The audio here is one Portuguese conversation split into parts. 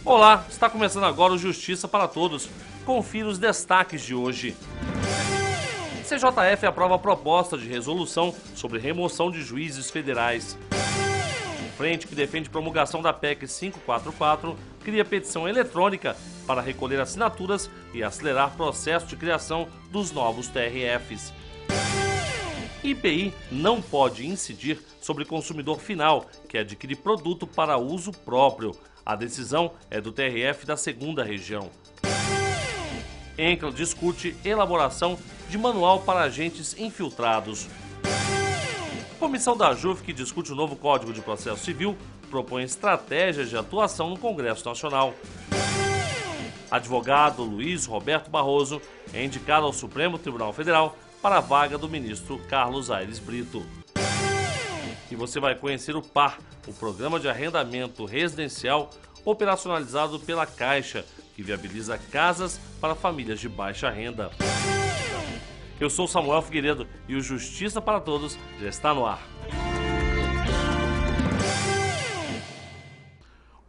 Olá, está começando agora o Justiça para Todos. Confira os destaques de hoje. CJF aprova a proposta de resolução sobre remoção de juízes federais. Frente que defende promulgação da PEC 544 cria petição eletrônica para recolher assinaturas e acelerar processo de criação dos novos TRFs. IPI não pode incidir sobre consumidor final que adquire produto para uso próprio. A decisão é do TRF da 2ª Região. ENCRA discute elaboração de manual para agentes infiltrados. Comissão da JUF, que discute o novo Código de Processo Civil, propõe estratégias de atuação no Congresso Nacional. Advogado Luiz Roberto Barroso é indicado ao Supremo Tribunal Federal para a vaga do ministro Carlos Aires Brito. E você vai conhecer o PAR, o Programa de Arrendamento Residencial operacionalizado pela Caixa, que viabiliza casas para famílias de baixa renda. Eu sou Samuel Figueiredo e o Justiça para Todos já está no ar.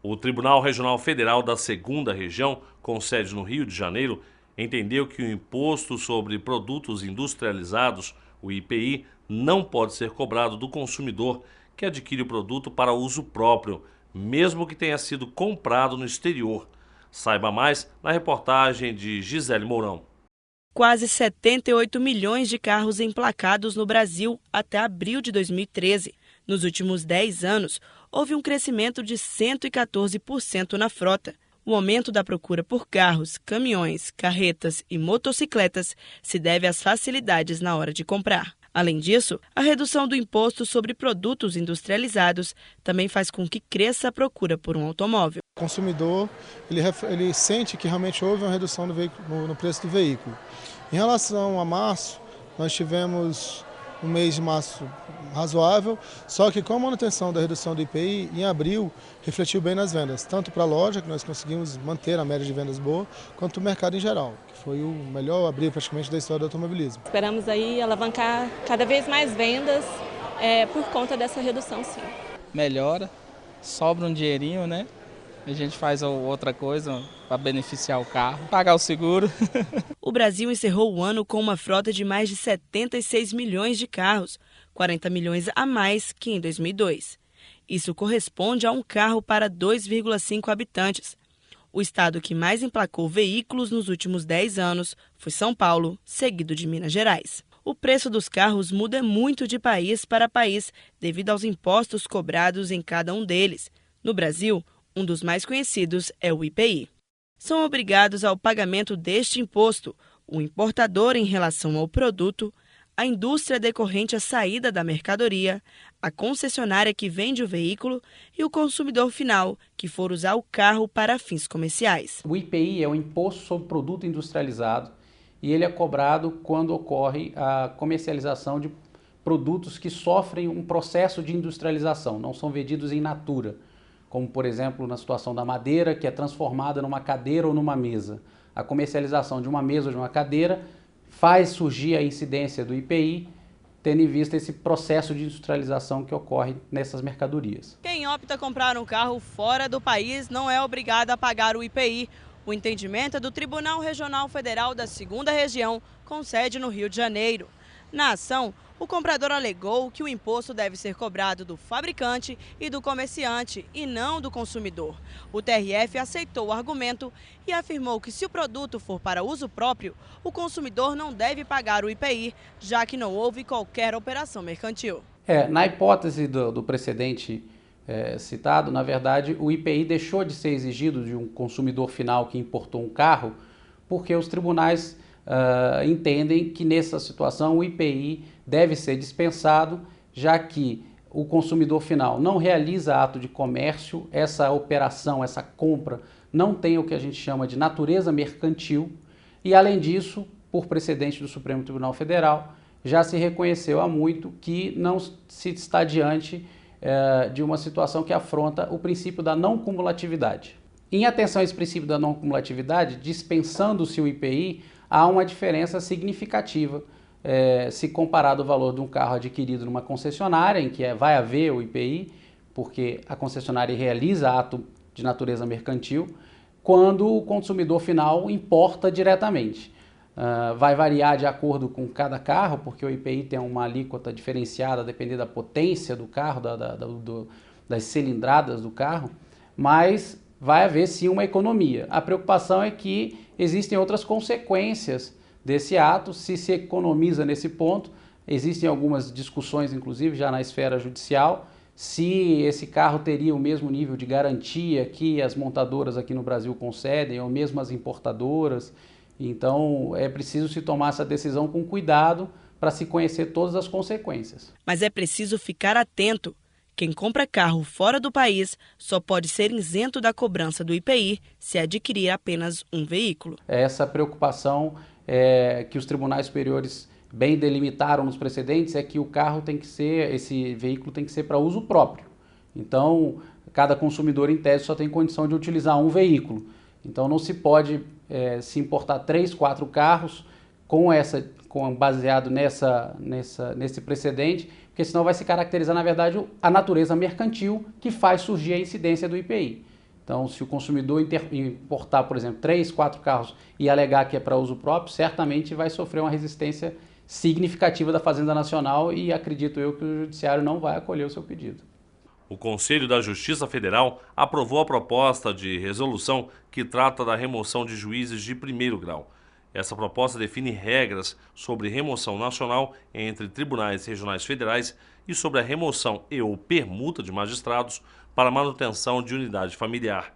O Tribunal Regional Federal da 2ª Região, com sede no Rio de Janeiro, entendeu que o Imposto sobre Produtos Industrializados, o IPI, não pode ser cobrado do consumidor que adquire o produto para uso próprio, mesmo que tenha sido comprado no exterior. Saiba mais na reportagem de Gisele Mourão. Quase 78 milhões de carros emplacados no Brasil até abril de 2013. Nos últimos 10 anos, houve um crescimento de 114% na frota. O aumento da procura por carros, caminhões, carretas e motocicletas se deve às facilidades na hora de comprar. Além disso, a redução do imposto sobre produtos industrializados também faz com que cresça a procura por um automóvel. O consumidor ele sente que realmente houve uma redução no preço do veículo. Em relação a março, nós tivemos um mês de março razoável, só que com a manutenção da redução do IPI, em abril, refletiu bem nas vendas, tanto para a loja, que nós conseguimos manter a média de vendas boa, quanto o mercado em geral, que foi o melhor abril praticamente da história do automobilismo. Esperamos aí alavancar cada vez mais vendas por conta dessa redução, sim. Melhora, sobra um dinheirinho, né? A gente faz outra coisa para beneficiar o carro, pagar o seguro. O Brasil encerrou o ano com uma frota de mais de 76 milhões de carros, 40 milhões a mais que em 2002. Isso corresponde a um carro para 2,5 habitantes. O estado que mais emplacou veículos nos últimos 10 anos foi São Paulo, seguido de Minas Gerais. O preço dos carros muda muito de país para país devido aos impostos cobrados em cada um deles. No Brasil, um dos mais conhecidos é o IPI. São obrigados ao pagamento deste imposto o importador em relação ao produto, a indústria decorrente à saída da mercadoria, a concessionária que vende o veículo e o consumidor final, que for usar o carro para fins comerciais. O IPI é o Imposto sobre Produto Industrializado e ele é cobrado quando ocorre a comercialização de produtos que sofrem um processo de industrialização, não são vendidos em natura, como por exemplo na situação da madeira, que é transformada numa cadeira ou numa mesa. A comercialização de uma mesa ou de uma cadeira faz surgir a incidência do IPI, tendo em vista esse processo de industrialização que ocorre nessas mercadorias. Quem opta comprar um carro fora do país não é obrigado a pagar o IPI. O entendimento é do Tribunal Regional Federal da 2ª Região, com sede no Rio de Janeiro. Na ação, o comprador alegou que o imposto deve ser cobrado do fabricante e do comerciante e não do consumidor. O TRF aceitou o argumento e afirmou que se o produto for para uso próprio, o consumidor não deve pagar o IPI, já que não houve qualquer operação mercantil. Na hipótese do precedente citado, na verdade, o IPI deixou de ser exigido de um consumidor final que importou um carro, porque os tribunais entendem que nessa situação o IPI deve ser dispensado, já que o consumidor final não realiza ato de comércio, essa operação, essa compra não tem o que a gente chama de natureza mercantil e, além disso, por precedente do Supremo Tribunal Federal, já se reconheceu há muito que não se está diante de uma situação que afronta o princípio da não cumulatividade. Em atenção a esse princípio da não cumulatividade, dispensando-se o IPI, há uma diferença significativa se comparado o valor de um carro adquirido numa concessionária, em que vai haver o IPI, porque a concessionária realiza ato de natureza mercantil, quando o consumidor final importa diretamente. Vai variar de acordo com cada carro, porque o IPI tem uma alíquota diferenciada dependendo da potência do carro, das cilindradas do carro, mas vai haver sim uma economia. A preocupação é que existem outras consequências desse ato, se economiza nesse ponto. Existem algumas discussões, inclusive, já na esfera judicial, se esse carro teria o mesmo nível de garantia que as montadoras aqui no Brasil concedem, ou mesmo as importadoras. Então, é preciso se tomar essa decisão com cuidado para se conhecer todas as consequências. Mas é preciso ficar atento. Quem compra carro fora do país só pode ser isento da cobrança do IPI se adquirir apenas um veículo. Essa preocupação que os tribunais superiores bem delimitaram nos precedentes é que o carro esse veículo tem que ser para uso próprio. Então, cada consumidor, em tese, só tem condição de utilizar um veículo. Então, não se pode se importar 3, 4 carros baseado nesse precedente, porque senão vai se caracterizar, na verdade, a natureza mercantil que faz surgir a incidência do IPI. Então, se o consumidor importar, por exemplo, 3, 4 carros e alegar que é para uso próprio, certamente vai sofrer uma resistência significativa da Fazenda Nacional e acredito eu que o Judiciário não vai acolher o seu pedido. O Conselho da Justiça Federal aprovou a proposta de resolução que trata da remoção de juízes de primeiro grau. Essa proposta define regras sobre remoção nacional entre tribunais regionais federais e sobre a remoção e/ou permuta de magistrados para manutenção de unidade familiar.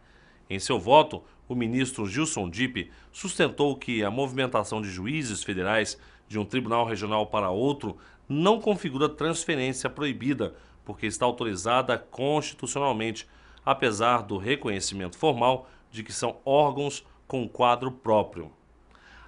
Em seu voto, o ministro Gilson Dipp sustentou que a movimentação de juízes federais de um tribunal regional para outro não configura transferência proibida, porque está autorizada constitucionalmente, apesar do reconhecimento formal de que são órgãos com quadro próprio.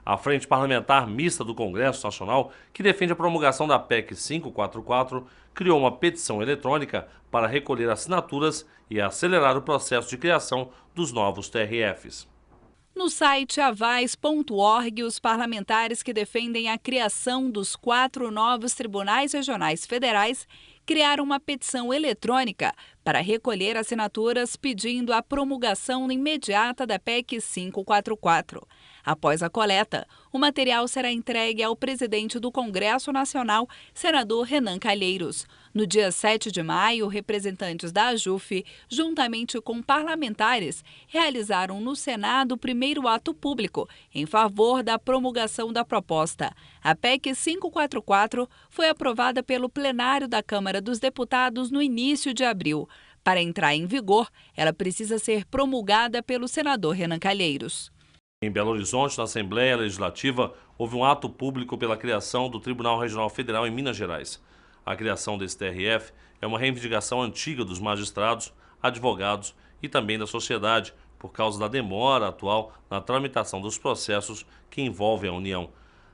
A Frente Parlamentar Mista do Congresso Nacional, que defende a promulgação da PEC 544, criou uma petição eletrônica para recolher assinaturas e acelerar o processo de criação dos novos TRFs. No site avaz.org, os parlamentares que defendem a criação dos 4 novos tribunais regionais federais criaram uma petição eletrônica para recolher assinaturas pedindo a promulgação imediata da PEC 544. Após a coleta, o material será entregue ao presidente do Congresso Nacional, senador Renan Calheiros. No dia 7 de maio, representantes da AJUF, juntamente com parlamentares, realizaram no Senado o primeiro ato público em favor da promulgação da proposta. A PEC 544 foi aprovada pelo plenário da Câmara dos Deputados no início de abril. Para entrar em vigor, ela precisa ser promulgada pelo senador Renan Calheiros. Em Belo Horizonte, na Assembleia Legislativa, houve um ato público pela criação do Tribunal Regional Federal em Minas Gerais. A criação desse TRF é uma reivindicação antiga dos magistrados, advogados e também da sociedade, por causa da demora atual na tramitação dos processos que envolvem a União.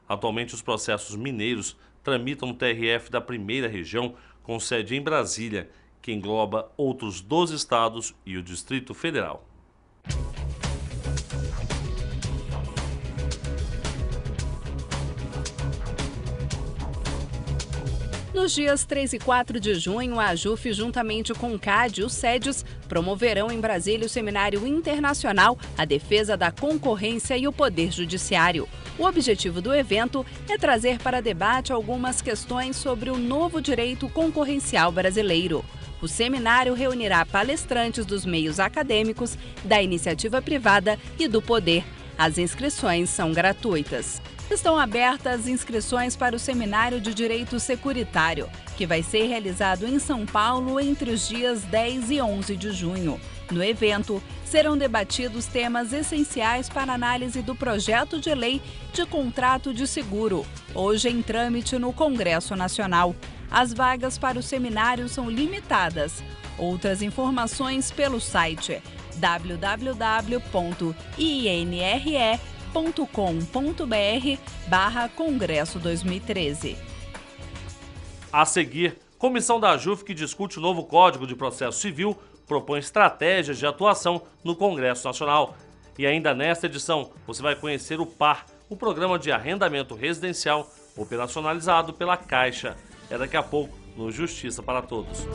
Atualmente, os processos mineiros tramitam no TRF da Primeira Região, com sede em Brasília, que engloba outros 12 estados e o Distrito Federal. Nos dias 3 e 4 de junho, a AJUF, juntamente com o CAD e os SEDES, promoverão em Brasília o Seminário Internacional A Defesa da Concorrência e o Poder Judiciário. O objetivo do evento é trazer para debate algumas questões sobre o novo direito concorrencial brasileiro. O seminário reunirá palestrantes dos meios acadêmicos, da iniciativa privada e do poder. As inscrições são gratuitas. Estão abertas inscrições para o Seminário de Direito Securitário, que vai ser realizado em São Paulo entre os dias 10 e 11 de junho. No evento, serão debatidos temas essenciais para a análise do projeto de lei de contrato de seguro, hoje em trâmite no Congresso Nacional. As vagas para o seminário são limitadas. Outras informações pelo site www.inre.com.br/Congresso 2013. A seguir, comissão da AJUF, que discute o novo Código de Processo Civil, propõe estratégias de atuação no Congresso Nacional. E ainda nesta edição, você vai conhecer o PAR, o Programa de Arrendamento Residencial, operacionalizado pela Caixa. É daqui a pouco no Justiça para Todos.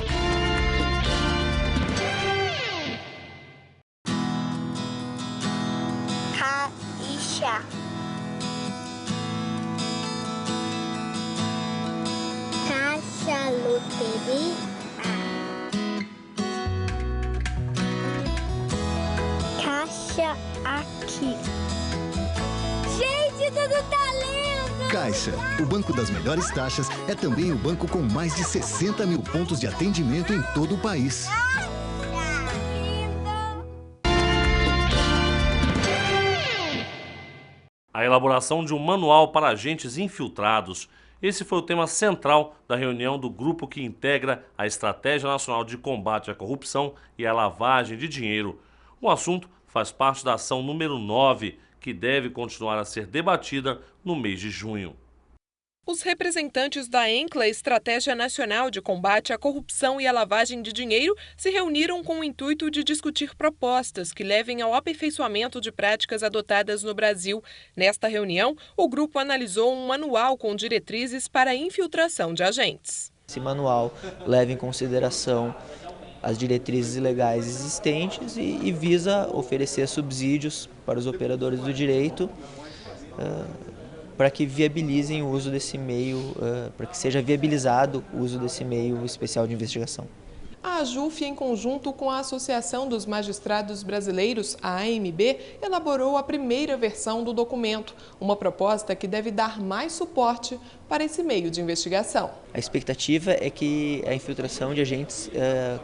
Caixa. Caixa loteria. Caixa aqui. Gente, tudo tá lindo! Caixa, o banco das melhores taxas, é também o banco com mais de 60 mil pontos de atendimento em todo o país. A elaboração de um manual para agentes infiltrados. Esse foi o tema central da reunião do grupo que integra a Estratégia Nacional de Combate à Corrupção e à Lavagem de Dinheiro. O assunto faz parte da ação número 9, que deve continuar a ser debatida no mês de junho. Os representantes da ENCLA, Estratégia Nacional de Combate à Corrupção e à Lavagem de Dinheiro, se reuniram com o intuito de discutir propostas que levem ao aperfeiçoamento de práticas adotadas no Brasil. Nesta reunião, o grupo analisou um manual com diretrizes para a infiltração de agentes. Esse manual leva em consideração as diretrizes legais existentes e visa oferecer subsídios para os operadores do direito para que viabilizem o uso desse meio, para que seja viabilizado o uso desse meio especial de investigação. A AJUF, em conjunto com a Associação dos Magistrados Brasileiros, a AMB, elaborou a primeira versão do documento, uma proposta que deve dar mais suporte para esse meio de investigação. A expectativa é que a infiltração de agentes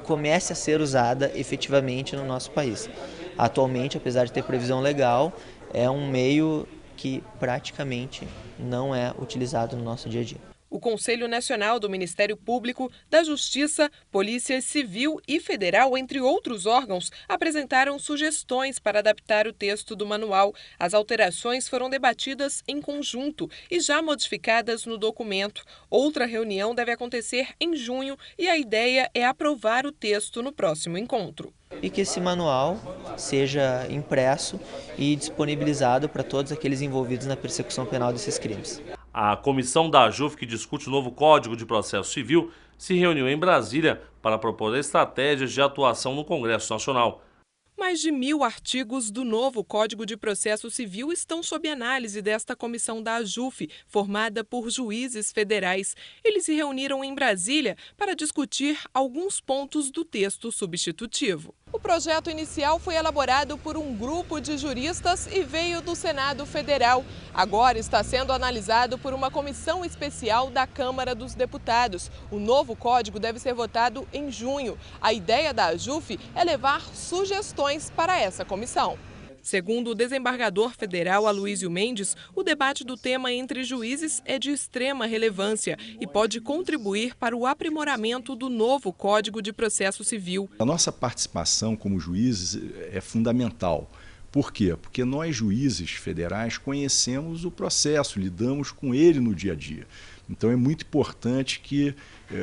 comece a ser usada efetivamente no nosso país. Atualmente, apesar de ter previsão legal, é um meio que praticamente não é utilizado no nosso dia a dia. O Conselho Nacional do Ministério Público, da Justiça, Polícia Civil e Federal, entre outros órgãos, apresentaram sugestões para adaptar o texto do manual. As alterações foram debatidas em conjunto e já modificadas no documento. Outra reunião deve acontecer em junho e a ideia é aprovar o texto no próximo encontro. E que esse manual seja impresso e disponibilizado para todos aqueles envolvidos na persecução penal desses crimes. A comissão da AJUF, que discute o novo Código de Processo Civil, se reuniu em Brasília para propor estratégias de atuação no Congresso Nacional. Mais de 1.000 artigos do novo Código de Processo Civil estão sob análise desta comissão da AJUF, formada por juízes federais. Eles se reuniram em Brasília para discutir alguns pontos do texto substitutivo. O projeto inicial foi elaborado por um grupo de juristas e veio do Senado Federal. Agora está sendo analisado por uma comissão especial da Câmara dos Deputados. O novo código deve ser votado em junho. A ideia da AJUF é levar sugestões para essa comissão. Segundo o desembargador federal Aloysio Mendes, o debate do tema entre juízes é de extrema relevância e pode contribuir para o aprimoramento do novo Código de Processo Civil. A nossa participação como juízes é fundamental. Por quê? Porque nós, juízes federais, conhecemos o processo, lidamos com ele no dia a dia. Então é muito importante que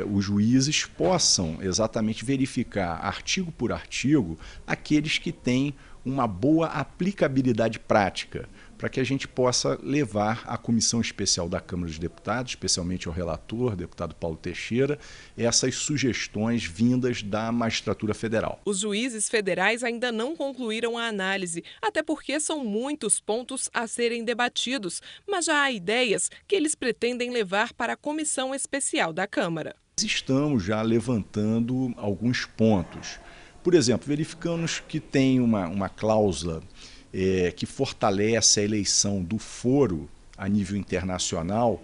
os juízes possam exatamente verificar, artigo por artigo, aqueles que têm uma boa aplicabilidade prática, para que a gente possa levar à Comissão Especial da Câmara dos Deputados, especialmente ao relator, deputado Paulo Teixeira, essas sugestões vindas da Magistratura Federal. Os juízes federais ainda não concluíram a análise, até porque são muitos pontos a serem debatidos, mas já há ideias que eles pretendem levar para a Comissão Especial da Câmara. Estamos já levantando alguns pontos. Por exemplo, verificamos que tem uma cláusula que fortalece a eleição do foro a nível internacional,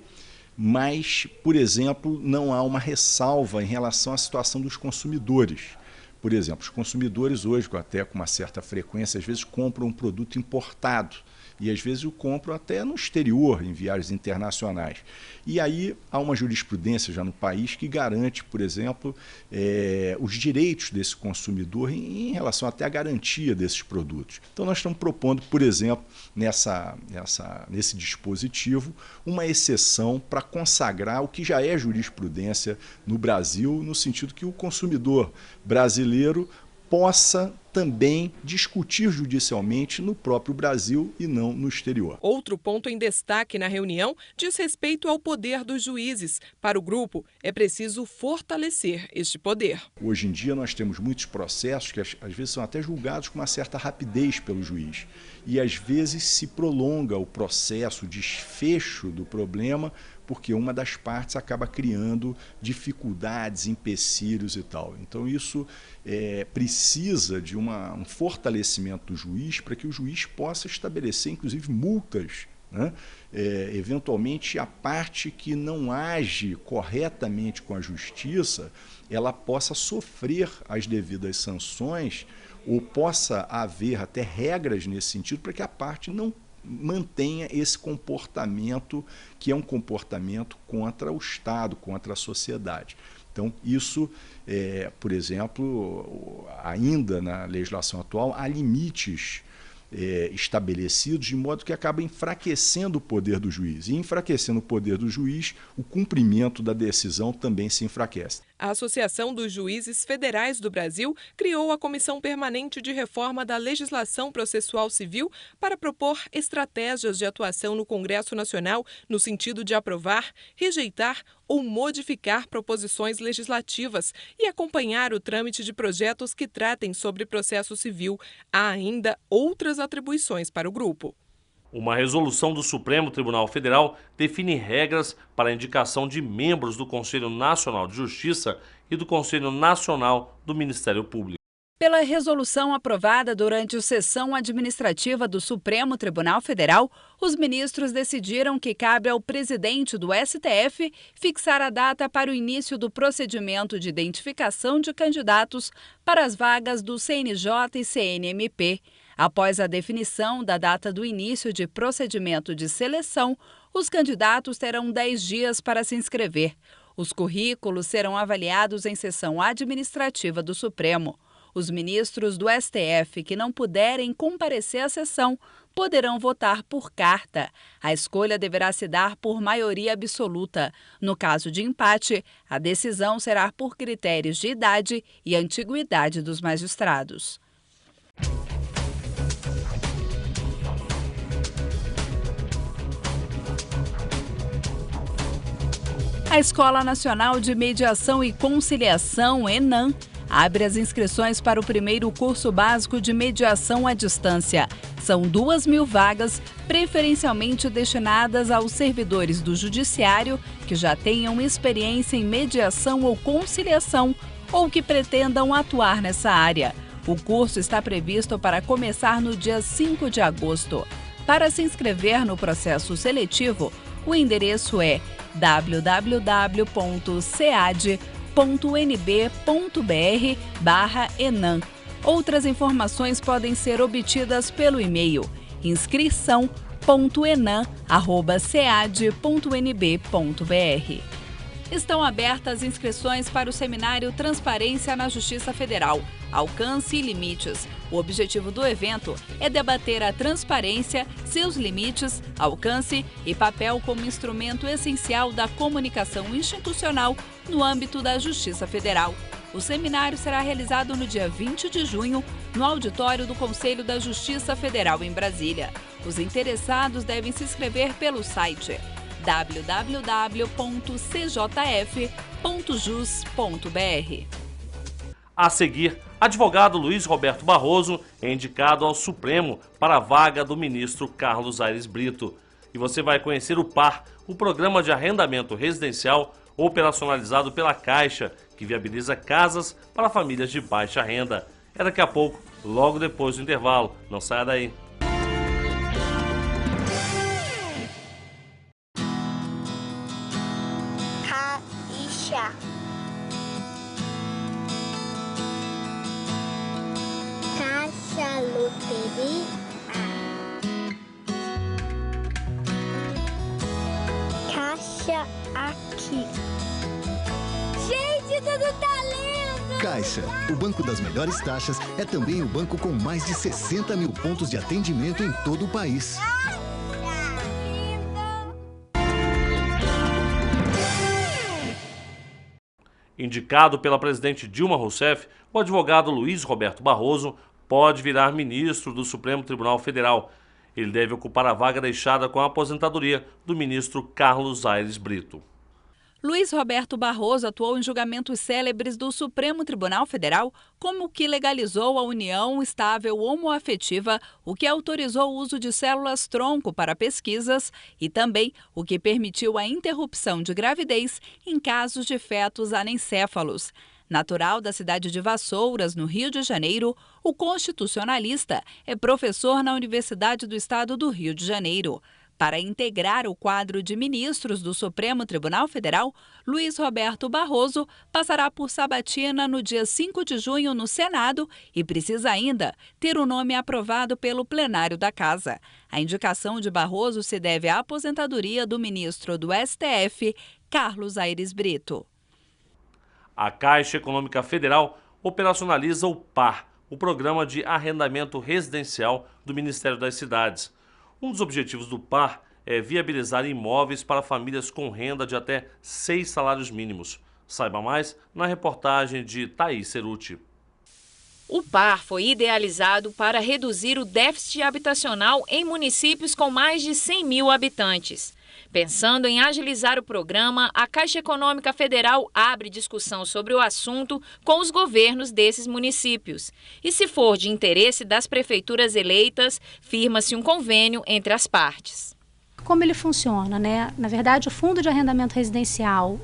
mas, por exemplo, não há uma ressalva em relação à situação dos consumidores. Por exemplo, os consumidores hoje, até com uma certa frequência, às vezes compram um produto importado e às vezes o compram até no exterior, em viagens internacionais. E aí há uma jurisprudência já no país que garante, por exemplo, os direitos desse consumidor em relação até à garantia desses produtos. Então nós estamos propondo, por exemplo, nesse dispositivo, uma exceção para consagrar o que já é jurisprudência no Brasil, no sentido que o consumidor brasileiro possa também discutir judicialmente no próprio Brasil e não no exterior. Outro ponto em destaque na reunião diz respeito ao poder dos juízes. Para o grupo, é preciso fortalecer este poder. Hoje em dia nós temos muitos processos que às vezes são até julgados com uma certa rapidez pelo juiz. E às vezes se prolonga o processo, o desfecho do problema, porque uma das partes acaba criando dificuldades, empecilhos e tal. Então isso precisa de um fortalecimento do juiz para que o juiz possa estabelecer, inclusive, multas, né? Eventualmente a parte que não age corretamente com a justiça, ela possa sofrer as devidas sanções ou possa haver até regras nesse sentido para que a parte não mantenha esse comportamento que é um comportamento contra o Estado, contra a sociedade. Então, isso, por exemplo, ainda na legislação atual, há limites estabelecidos de modo que acaba enfraquecendo o poder do juiz. E enfraquecendo o poder do juiz, o cumprimento da decisão também se enfraquece. A Associação dos Juízes Federais do Brasil criou a Comissão Permanente de Reforma da Legislação Processual Civil para propor estratégias de atuação no Congresso Nacional no sentido de aprovar, rejeitar ou modificar proposições legislativas e acompanhar o trâmite de projetos que tratem sobre processo civil. Há ainda outras atribuições para o grupo. Uma resolução do Supremo Tribunal Federal define regras para a indicação de membros do Conselho Nacional de Justiça e do Conselho Nacional do Ministério Público. Pela resolução aprovada durante a sessão administrativa do Supremo Tribunal Federal, os ministros decidiram que cabe ao presidente do STF fixar a data para o início do procedimento de identificação de candidatos para as vagas do CNJ e CNMP. Após a definição da data do início de procedimento de seleção, os candidatos terão 10 dias para se inscrever. Os currículos serão avaliados em sessão administrativa do Supremo. Os ministros do STF que não puderem comparecer à sessão poderão votar por carta. A escolha deverá se dar por maioria absoluta. No caso de empate, a decisão será por critérios de idade e antiguidade dos magistrados. A Escola Nacional de Mediação e Conciliação, ENAM, abre as inscrições para o primeiro curso básico de mediação à distância. São 2.000 vagas, preferencialmente destinadas aos servidores do Judiciário que já tenham experiência em mediação ou conciliação ou que pretendam atuar nessa área. O curso está previsto para começar no dia 5 de agosto. Para se inscrever no processo seletivo, o endereço é www.cead.nb.br/enam. Outras informações podem ser obtidas pelo e-mail inscrição.enam@cead.nb.br. Estão abertas inscrições para o seminário Transparência na Justiça Federal, Alcance e Limites. O objetivo do evento é debater a transparência, seus limites, alcance e papel como instrumento essencial da comunicação institucional no âmbito da Justiça Federal. O seminário será realizado no dia 20 de junho, no auditório do Conselho da Justiça Federal em Brasília. Os interessados devem se inscrever pelo site www.cjf.jus.br. A seguir, advogado Luiz Roberto Barroso é indicado ao Supremo para a vaga do ministro Carlos Aires Brito. E você vai conhecer o PAR, o Programa de Arrendamento Residencial operacionalizado pela Caixa, que viabiliza casas para famílias de baixa renda. É daqui a pouco, logo depois do intervalo. Não saia daí. Caixa. Caixa Loteria. Caixa aqui. Gente, tudo tá lindo! Caixa, o banco das melhores taxas, é também o banco com mais de 60 mil pontos de atendimento em todo o país. Indicado pela presidente Dilma Rousseff, o advogado Luiz Roberto Barroso pode virar ministro do Supremo Tribunal Federal. Ele deve ocupar a vaga deixada com a aposentadoria do ministro Carlos Aires Brito. Luiz Roberto Barroso atuou em julgamentos célebres do Supremo Tribunal Federal, como o que legalizou a união estável homoafetiva, o que autorizou o uso de células-tronco para pesquisas e também o que permitiu a interrupção de gravidez em casos de fetos anencéfalos. Natural da cidade de Vassouras, no Rio de Janeiro, o constitucionalista é professor na Universidade do Estado do Rio de Janeiro. Para integrar o quadro de ministros do Supremo Tribunal Federal, Luiz Roberto Barroso passará por sabatina no dia 5 de junho no Senado e precisa ainda ter o nome aprovado pelo plenário da Casa. A indicação de Barroso se deve à aposentadoria do ministro do STF, Carlos Aires Brito. A Caixa Econômica Federal operacionaliza o PAR, o Programa de Arrendamento Residencial do Ministério das Cidades. Um dos objetivos do PAR é viabilizar imóveis para famílias com renda de até 6 salários mínimos. Saiba mais na reportagem de Thaís Ceruti. O PAR foi idealizado para reduzir o déficit habitacional em municípios com mais de 100 mil habitantes. Pensando em agilizar o programa, a Caixa Econômica Federal abre discussão sobre o assunto com os governos desses municípios. E se for de interesse das prefeituras eleitas, firma-se um convênio entre as partes. Como ele funciona, né? Na verdade, o Fundo de Arrendamento Residencial,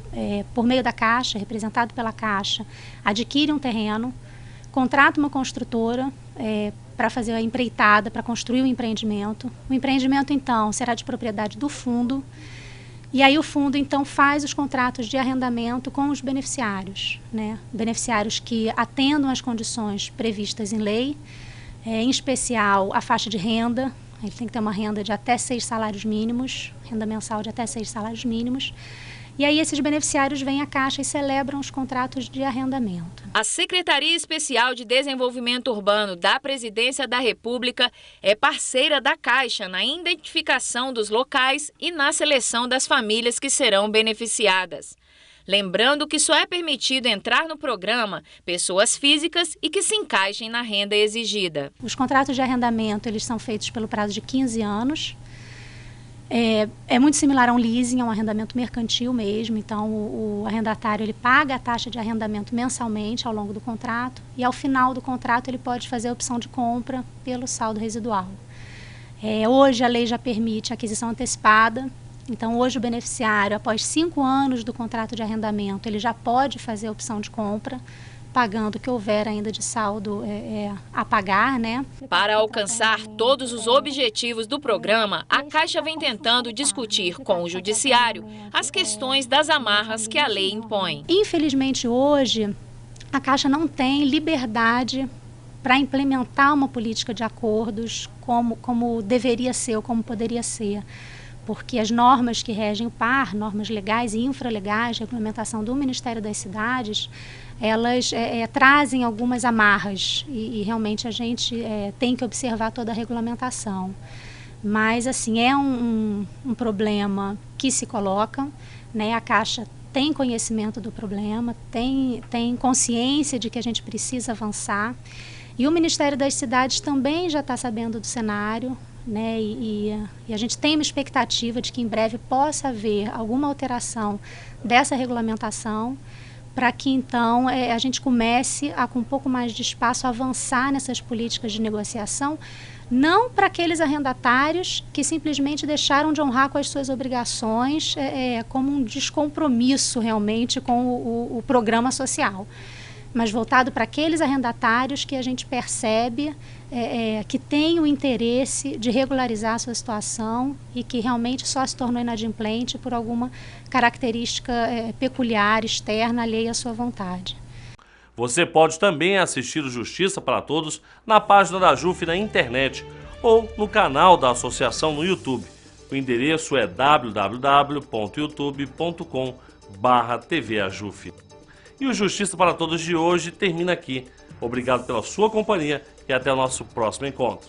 por meio da Caixa, representado pela Caixa, adquire um terreno, contrata uma construtora para fazer a empreitada, para construir o empreendimento. O empreendimento, então, será de propriedade do fundo. E aí o fundo, então, faz os contratos de arrendamento com os beneficiários, né? Beneficiários que atendam às condições previstas em lei, em especial a faixa de renda. Ele tem que ter uma renda de até 6 salários mínimos, renda mensal de até 6 salários mínimos. E aí esses beneficiários vêm à Caixa e celebram os contratos de arrendamento. A Secretaria Especial de Desenvolvimento Urbano da Presidência da República é parceira da Caixa na identificação dos locais e na seleção das famílias que serão beneficiadas. Lembrando que só é permitido entrar no programa pessoas físicas e que se encaixem na renda exigida. Os contratos de arrendamento eles são feitos pelo prazo de 15 anos. É muito similar a um leasing, a um arrendamento mercantil mesmo. Então, o arrendatário ele paga a taxa de arrendamento mensalmente ao longo do contrato e, ao final do contrato, ele pode fazer a opção de compra pelo saldo residual. Hoje, a lei já permite a aquisição antecipada. Então, hoje, o beneficiário, após 5 anos do contrato de arrendamento, ele já pode fazer a opção de compra, pagando o que houver ainda de saldo a pagar, né? Para alcançar todos os objetivos do programa, a Caixa vem tentando discutir com o Judiciário as questões das amarras que a lei impõe. Infelizmente, hoje, a Caixa não tem liberdade para implementar uma política de acordos como deveria ser ou como poderia ser. Porque as normas que regem o PAR, normas legais e infralegais, regulamentação do Ministério das Cidades, elas trazem algumas amarras e realmente a gente tem que observar toda a regulamentação. Mas, assim, é um problema que se coloca, né? A Caixa tem conhecimento do problema, tem consciência de que a gente precisa avançar. E o Ministério das Cidades também já está sabendo do cenário, né? E a gente tem uma expectativa de que em breve possa haver alguma alteração dessa regulamentação para que então a gente comece com um pouco mais de espaço a avançar nessas políticas de negociação, não para aqueles arrendatários que simplesmente deixaram de honrar com as suas obrigações como um descompromisso realmente com o programa social, mas voltado para aqueles arrendatários que a gente percebe que têm o interesse de regularizar a sua situação e que realmente só se tornou inadimplente por alguma característica peculiar, externa, alheia à sua vontade. Você pode também assistir o Justiça para Todos na página da AJUF na internet ou no canal da associação no YouTube. O endereço é www.youtube.com/tvajuf. E o Justiça para Todos de hoje termina aqui. Obrigado pela sua companhia e até o nosso próximo encontro.